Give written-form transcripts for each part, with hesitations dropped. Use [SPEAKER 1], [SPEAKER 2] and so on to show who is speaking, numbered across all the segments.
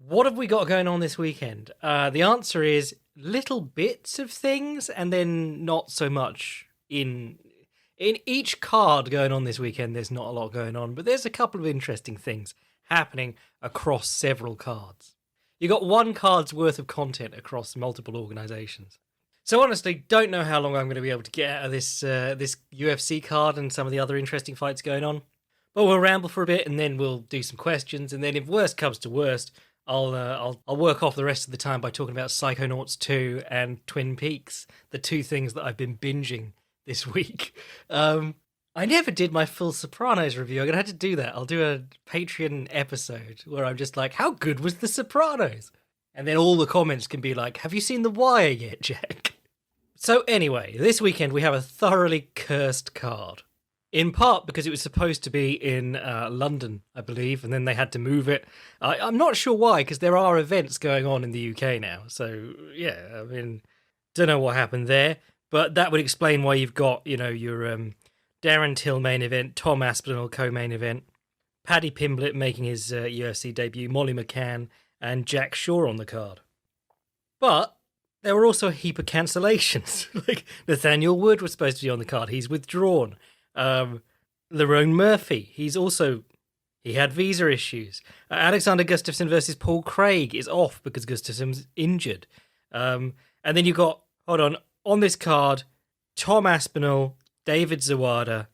[SPEAKER 1] What have we got going on this weekend? The answer is little bits of things, and then not so much in each card going on this weekend. There's not a lot going on, but there's a couple of interesting things happening across several cards. You got one card's worth of content across multiple organizations. So honestly, don't know how long I'm going to be able to get out of this UFC card and some of the other interesting fights going on. But we'll ramble for a bit, and then we'll do some questions, and then if worst comes to worst, I'll work off the rest of the time by talking about Psychonauts 2 and Twin Peaks, the two things that I've been binging this week. I never did my full Sopranos review. I'm going to have to do that. I'll do a Patreon episode where I'm just like, how good was The Sopranos? And then all the comments can be like, have you seen The Wire yet, Jack? So anyway, this weekend we have a thoroughly cursed card. In part because it was supposed to be in London, I believe, and then they had to move it. I'm not sure why, because there are events going on in the UK now. So, yeah, I mean, don't know what happened there. But that would explain why you've got, your Darren Till main event, Tom Aspinall co-main event, Paddy Pimblett making his UFC debut, Molly McCann, and Jack Shaw on the card. But there were also a heap of cancellations. Like, Nathaniel Wood was supposed to be on the card. He's withdrawn. Lerone Murphy, he had visa issues. Alexander Gustafsson versus Paul Craig is off because Gustafsson's injured. And then you got, on this card, Tom Aspinall, David Zawada,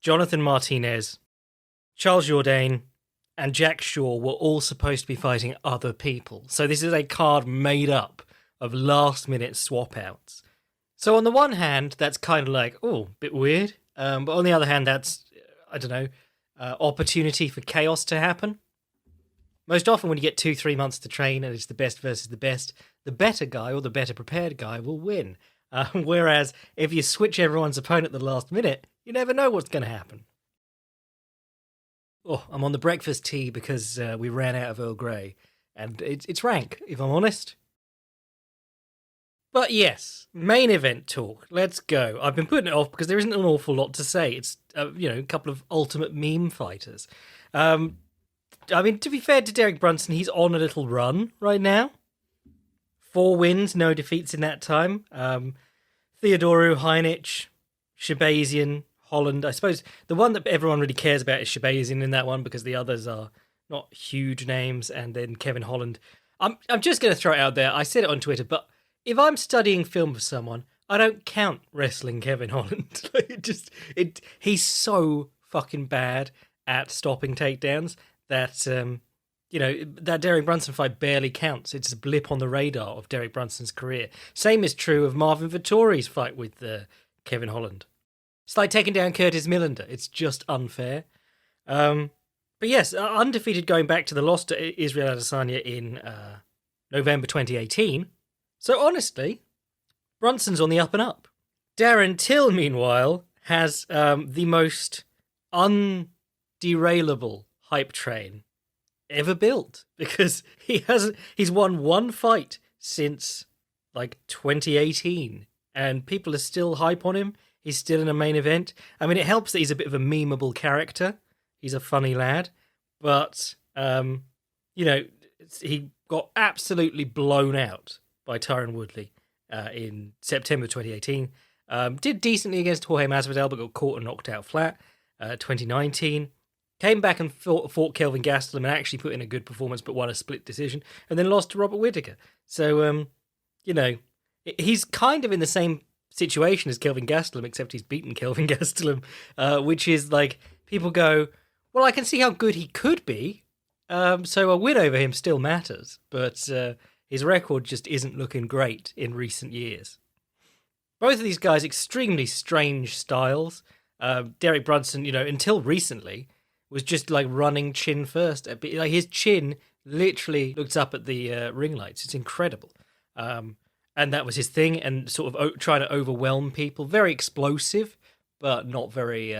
[SPEAKER 1] Jonathan Martinez, Charles Jourdain, and Jack Shaw were all supposed to be fighting other people. So this is a card made up of last-minute swap-outs. So on the one hand, that's kind of like, bit weird. But on the other hand, that's, opportunity for chaos to happen. Most often when you get 2-3 months to train and it's the best versus the best, the better guy or the better prepared guy will win. Whereas if you switch everyone's opponent at the last minute, you never know what's going to happen. Oh, I'm on the breakfast tea because we ran out of Earl Grey. And it's rank, if I'm honest. But yes, main event talk. Let's go. I've been putting it off because there isn't an awful lot to say. It's, a couple of ultimate meme fighters. To be fair to Derek Brunson, he's on a little run right now. 4 wins, no defeats in that time. Theodorou, Heinich, Shabazian, Holland. I suppose the one that everyone really cares about is Shabazian in that one because the others are not huge names. And then Kevin Holland. I'm just going to throw it out there. I said it on Twitter, but if I'm studying film for someone, I don't count wrestling Kevin Holland. He's so fucking bad at stopping takedowns that, that Derek Brunson fight barely counts. It's a blip on the radar of Derek Brunson's career. Same is true of Marvin Vettori's fight with Kevin Holland. It's like taking down Curtis Millender. It's just unfair. But yes, undefeated going back to the loss to Israel Adesanya in November 2018. So honestly, Brunson's on the up and up. Darren Till, meanwhile, has the most underailable hype train ever built because he's won one fight since 2018 and people are still hype on him. He's still in a main event. I mean, it helps that he's a bit of a memeable character. He's a funny lad, but he got absolutely blown out by Tyron Woodley in September 2018. Did decently against Jorge Masvidal, but got caught and knocked out flat. 2019. Came back and fought Kelvin Gastelum and actually put in a good performance, but won a split decision, and then lost to Robert Whittaker. So, he's kind of in the same situation as Kelvin Gastelum, except he's beaten Kelvin Gastelum, which is like, people go, well, I can see how good he could be, so a win over him still matters, but his record just isn't looking great in recent years. Both of these guys, extremely strange styles. Derek Brunson, until recently, was just running chin first. His chin literally looks up at the ring lights. It's incredible. And that was his thing, and sort of trying to overwhelm people. Very explosive, but not very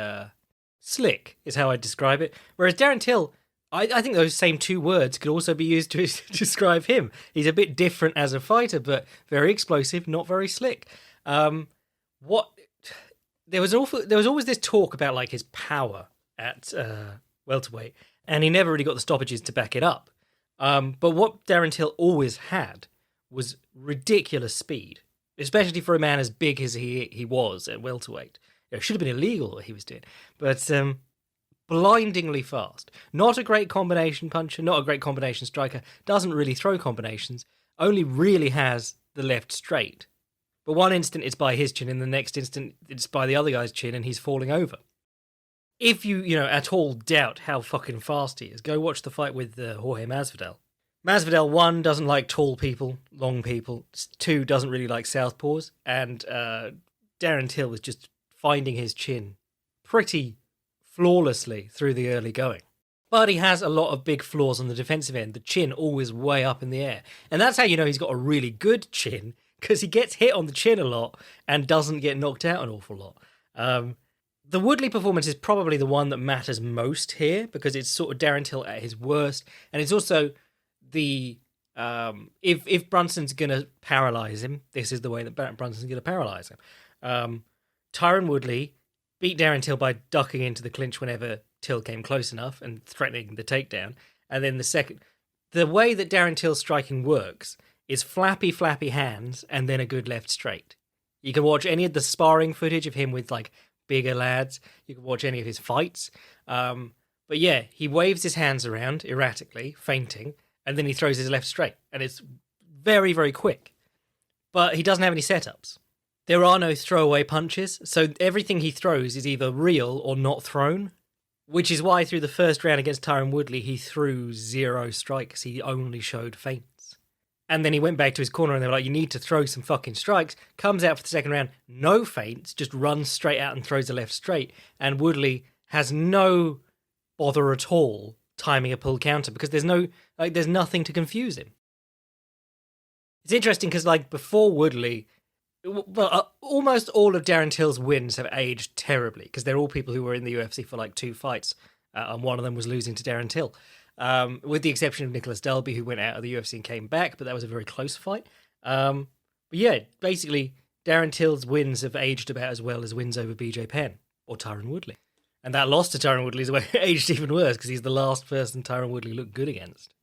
[SPEAKER 1] slick, is how I'd describe it. Whereas Darren Till, I think those same 2 words could also be used to describe him. He's a bit different as a fighter, but very explosive, not very slick. There was always this talk about his power at welterweight, and he never really got the stoppages to back it up. But what Darren Till always had was ridiculous speed, especially for a man as big as he was at welterweight. It should have been illegal what he was doing, but blindingly fast. Not a great combination puncher, not a great combination striker, doesn't really throw combinations, only really has the left straight. But one instant it's by his chin, and the next instant it's by the other guy's chin, and he's falling over. If you at all doubt how fucking fast he is, go watch the fight with Jorge Masvidal. Masvidal, 1, doesn't like tall people, long people. 2, doesn't really like southpaws. And Darren Till was just finding his chin pretty flawlessly through the early going. But he has a lot of big flaws on the defensive end. The chin always way up in the air. And that's how you know he's got a really good chin, because he gets hit on the chin a lot and doesn't get knocked out an awful lot. The Woodley performance is probably the one that matters most here, because it's sort of Darren Till at his worst. And it's also the... if Brunson's going to paralyze him, this is the way that Brunson's going to paralyze him. Tyron Woodley beat Darren Till by ducking into the clinch whenever Till came close enough and threatening the takedown. And then the way that Darren Till's striking works is flappy hands and then a good left straight. You can watch any of the sparring footage of him with like bigger lads. You can watch any of his fights. But yeah, he waves his hands around erratically, feinting, and then he throws his left straight. And it's very, very quick. But he doesn't have any setups. There are no throwaway punches, so everything he throws is either real or not thrown, which is why through the first round against Tyron Woodley, he threw 0 strikes. He only showed feints. And then he went back to his corner and they were like, you need to throw some fucking strikes. Comes out for the second round, no feints, just runs straight out and throws a left straight. And Woodley has no bother at all timing a pull counter because there's nothing to confuse him. It's interesting because before Woodley, almost all of Darren Till's wins have aged terribly because they're all people who were in the UFC for 2 fights, and one of them was losing to Darren Till. With the exception of Nicholas Dalby, who went out of the UFC and came back, but that was a very close fight. But yeah, basically, Darren Till's wins have aged about as well as wins over BJ Penn or Tyron Woodley. And that loss to Tyron Woodley is aged even worse because he's the last person Tyron Woodley looked good against.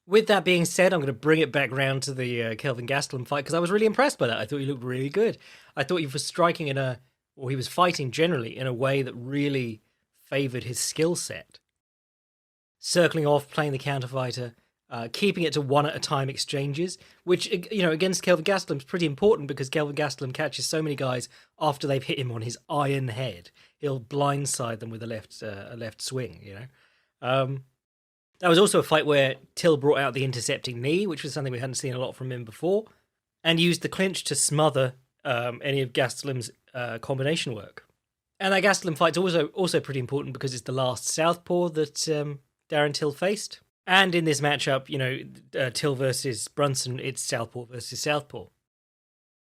[SPEAKER 1] With that being said, I'm going to bring it back round to the Kelvin Gastelum fight because I was really impressed by that. I thought he looked really good. I thought he was striking he was fighting generally in a way that really favoured his skill set. Circling off, playing the counterfighter, keeping it to one-at-a-time exchanges, which, against Kelvin Gastelum is pretty important because Kelvin Gastelum catches so many guys after they've hit him on his iron head. He'll blindside them with a left swing, That was also a fight where Till brought out the intercepting knee, which was something we hadn't seen a lot from him before, and used the clinch to smother any of Gastelum's combination work. And that Gastelum fight's also pretty important because it's the last southpaw that Darren Till faced. And in this matchup, Till versus Brunson, it's southpaw versus southpaw.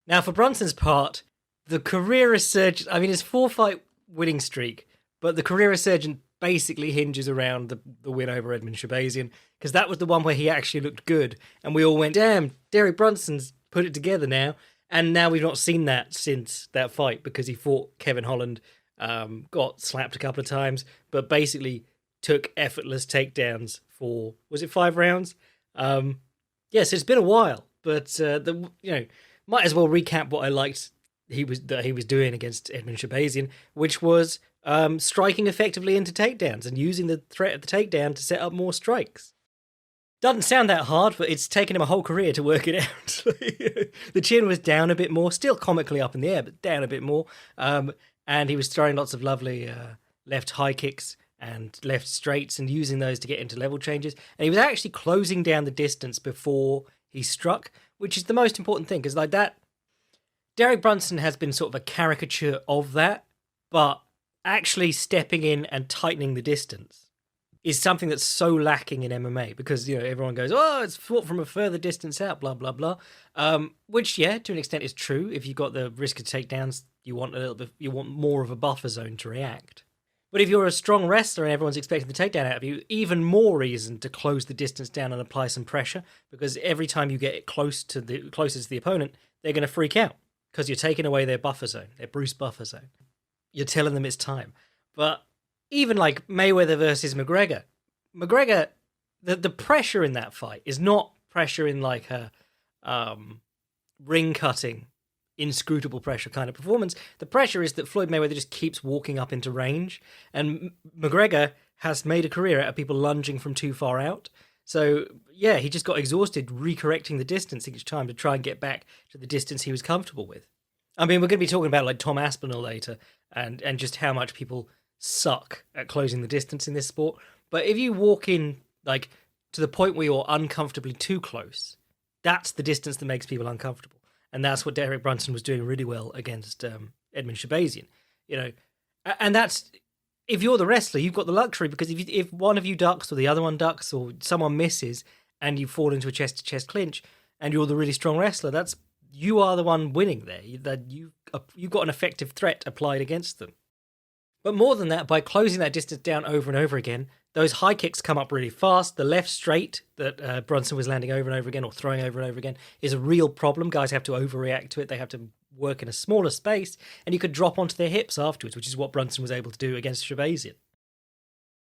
[SPEAKER 1] Now, for Brunson's part, the career resurgence, his 4-fight winning streak, but the career resurgence basically hinges around the win over Edmund Shabazian, because that was the one where he actually looked good, and we all went, damn, Derek Brunson's put it together now, and now we've not seen that since that fight, because he fought Kevin Holland, got slapped a couple of times, but basically took effortless takedowns for, was it 5 rounds? Yes, it's been a while, but might as well recap what I liked he was doing against Edmund Shabazian, which was striking effectively into takedowns and using the threat of the takedown to set up more strikes. Doesn't sound that hard, but it's taken him a whole career to work it out. The chin was down a bit more, still comically up in the air, but down a bit more. And he was throwing lots of lovely left high kicks and left straights and using those to get into level changes. And he was actually closing down the distance before he struck, which is the most important thing, because that, Derek Brunson has been sort of a caricature of that, but actually stepping in and tightening the distance is something that's so lacking in MMA because, everyone goes, oh, it's fought from a further distance out, blah, blah, blah. Which, yeah, to an extent is true. If you've got the risk of takedowns, you want more of a buffer zone to react. But if you're a strong wrestler and everyone's expecting the takedown out of you, even more reason to close the distance down and apply some pressure, because every time you get closest to the opponent, they're going to freak out because you're taking away their buffer zone, their Bruce buffer zone. You're telling them it's time. But even like Mayweather versus McGregor the pressure in that fight is not pressure in like a ring cutting, inscrutable pressure kind of performance. The pressure is that Floyd Mayweather just keeps walking up into range, and McGregor has made a career out of people lunging from too far out. So yeah, he just got exhausted recorrecting the distance each time to try and get back to the distance he was comfortable with. I mean, we're going to be talking about like Tom Aspinall later, and just how much people suck at closing the distance in this sport. But if you walk in like to the point where you're uncomfortably too close, that's the distance that makes people uncomfortable, and that's what Derek Brunson was doing really well against Edmund Shabazian. You know, and that's, if you're the wrestler, you've got the luxury, because if one of you ducks or the other one ducks or someone misses and you fall into a chest to chest clinch and you're the really strong wrestler, you are the one winning there. You've got an effective threat applied against them. But more than that, by closing that distance down over and over again, those high kicks come up really fast. The left straight that Brunson was landing over and over again, or throwing over and over again, is a real problem. Guys have to overreact to it. They have to work in a smaller space, and you could drop onto their hips afterwards, which is what Brunson was able to do against Shabazian.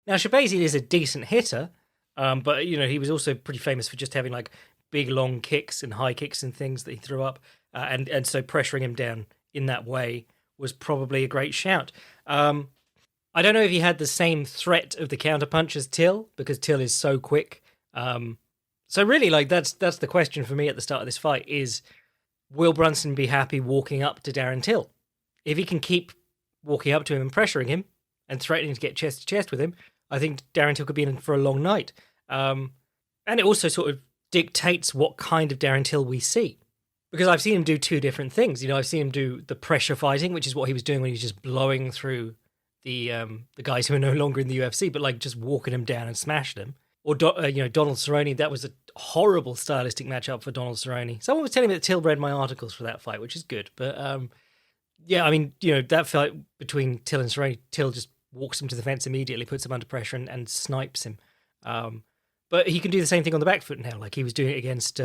[SPEAKER 1] Now, Shabazian is a decent hitter, but he was also pretty famous for just having like big long kicks and high kicks and things that he threw up, and so pressuring him down in that way was probably a great shout. I don't know if he had the same threat of the counterpunch as Till, because Till is so quick. So really, like that's the question for me at the start of this fight is, will Brunson be happy walking up to Darren Till? If he can keep walking up to him and pressuring him and threatening to get chest to chest with him, I think Darren Till could be in for a long night. And it also sort of dictates what kind of Darren Till we see. Because I've seen him do two different things. I've seen him do the pressure fighting, which is what he was doing when he was just blowing through the guys who are no longer in the UFC, but like just walking them down and smashing them. Or Donald Cerrone, that was a horrible stylistic matchup for Donald Cerrone. Someone was telling me that Till read my articles for that fight, which is good. But that fight between Till and Cerrone, Till just walks him to the fence immediately, puts him under pressure and snipes him. But he can do the same thing on the back foot now, like he was doing it against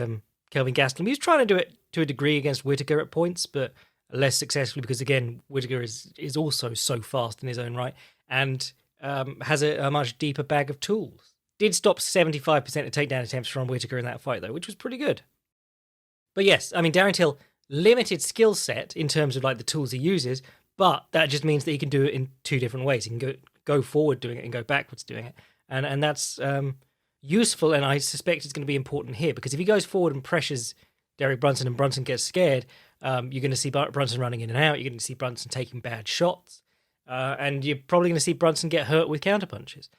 [SPEAKER 1] Kelvin Gastelum. He was trying to do it to a degree against Whittaker at points, but less successfully because, again, Whittaker is also so fast in his own right and has a much deeper bag of tools. Did stop 75% of takedown attempts from Whittaker in that fight, though, which was pretty good. But yes, I mean, Darren Till, limited skill set in terms of like the tools he uses, but that just means that he can do it in two different ways. He can go forward doing it and go backwards doing it. And that's useful, and I suspect it's going to be important here, because if he goes forward and pressures Derek Brunson and Brunson gets scared, you're going to see Brunson running in and out, you're going to see Brunson taking bad shots, and you're probably going to see Brunson get hurt with counterpunches.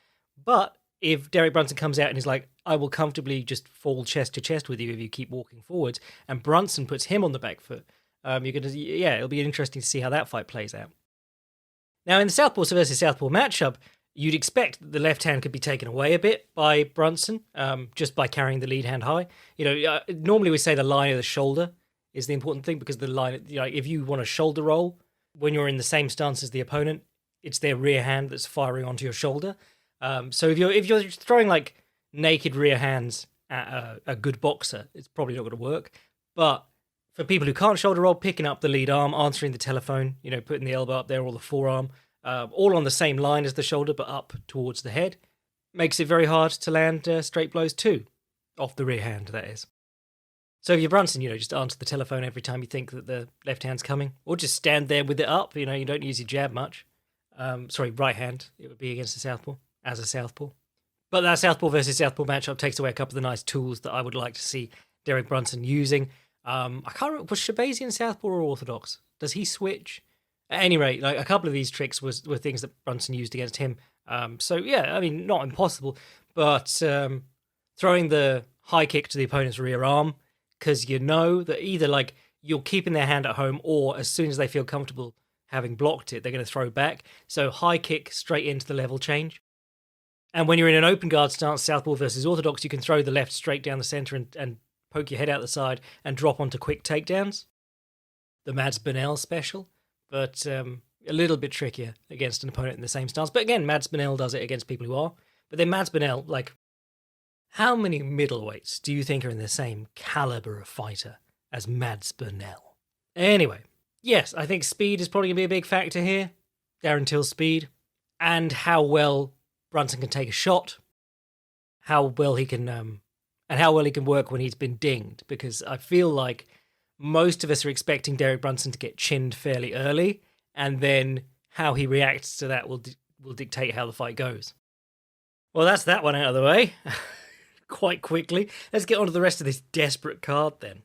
[SPEAKER 1] But if Derek Brunson comes out and is like, I will comfortably just fall chest to chest with you if you keep walking forwards, and Brunson puts him on the back foot, you're going to, it'll be interesting to see how that fight plays out. Now, in the Southpaw versus Southpaw matchup, you'd expect that the left hand could be taken away a bit by Brunson, just by carrying the lead hand high. Normally we say the line of the shoulder is the important thing, because the line, if you want a shoulder roll, when you're in the same stance as the opponent, it's their rear hand that's firing onto your shoulder. So if you're throwing like naked rear hands at a good boxer, it's probably not going to work. But for people who can't shoulder roll, picking up the lead arm, answering the telephone, putting the elbow up there or the forearm, all on the same line as the shoulder but up towards the head, makes it very hard to land straight blows too, off the rear hand, that is. So if you're Brunson, just answer the telephone every time you think that the left hand's coming, or just stand there with it up. You don't use your jab much. Right hand, it would be against the Southpaw, as a Southpaw. But that Southpaw versus Southpaw matchup takes away a couple of the nice tools that I would like to see Derek Brunson using. I can't remember, was Shabazian Southpaw or Orthodox? Does he switch? At any rate, like a couple of these tricks were things that Brunson used against him. Not impossible, but throwing the high kick to the opponent's rear arm, because that either like you're keeping their hand at home, or as soon as they feel comfortable having blocked it, they're going to throw back. So high kick straight into the level change. And when you're in an open guard stance, Southpaw versus Orthodox, you can throw the left straight down the center and poke your head out the side and drop onto quick takedowns. The Mads Burnell special. But a little bit trickier against an opponent in the same stance. But again, Mads Burnell does it against people who are. But then Mads Burnell, like, how many middleweights do you think are in the same caliber of fighter as Mads Burnell? Anyway, yes, I think speed is probably going to be a big factor here. Darren Till's speed. And how well Brunson can take a shot. how well he can and how well he can work when he's been dinged, because I feel like most of us are expecting Derek Brunson to get chinned fairly early, and then how he reacts to that will dictate how the fight goes. Well, that's that one out of the way quite quickly. Let's get on to the rest of this desperate card then.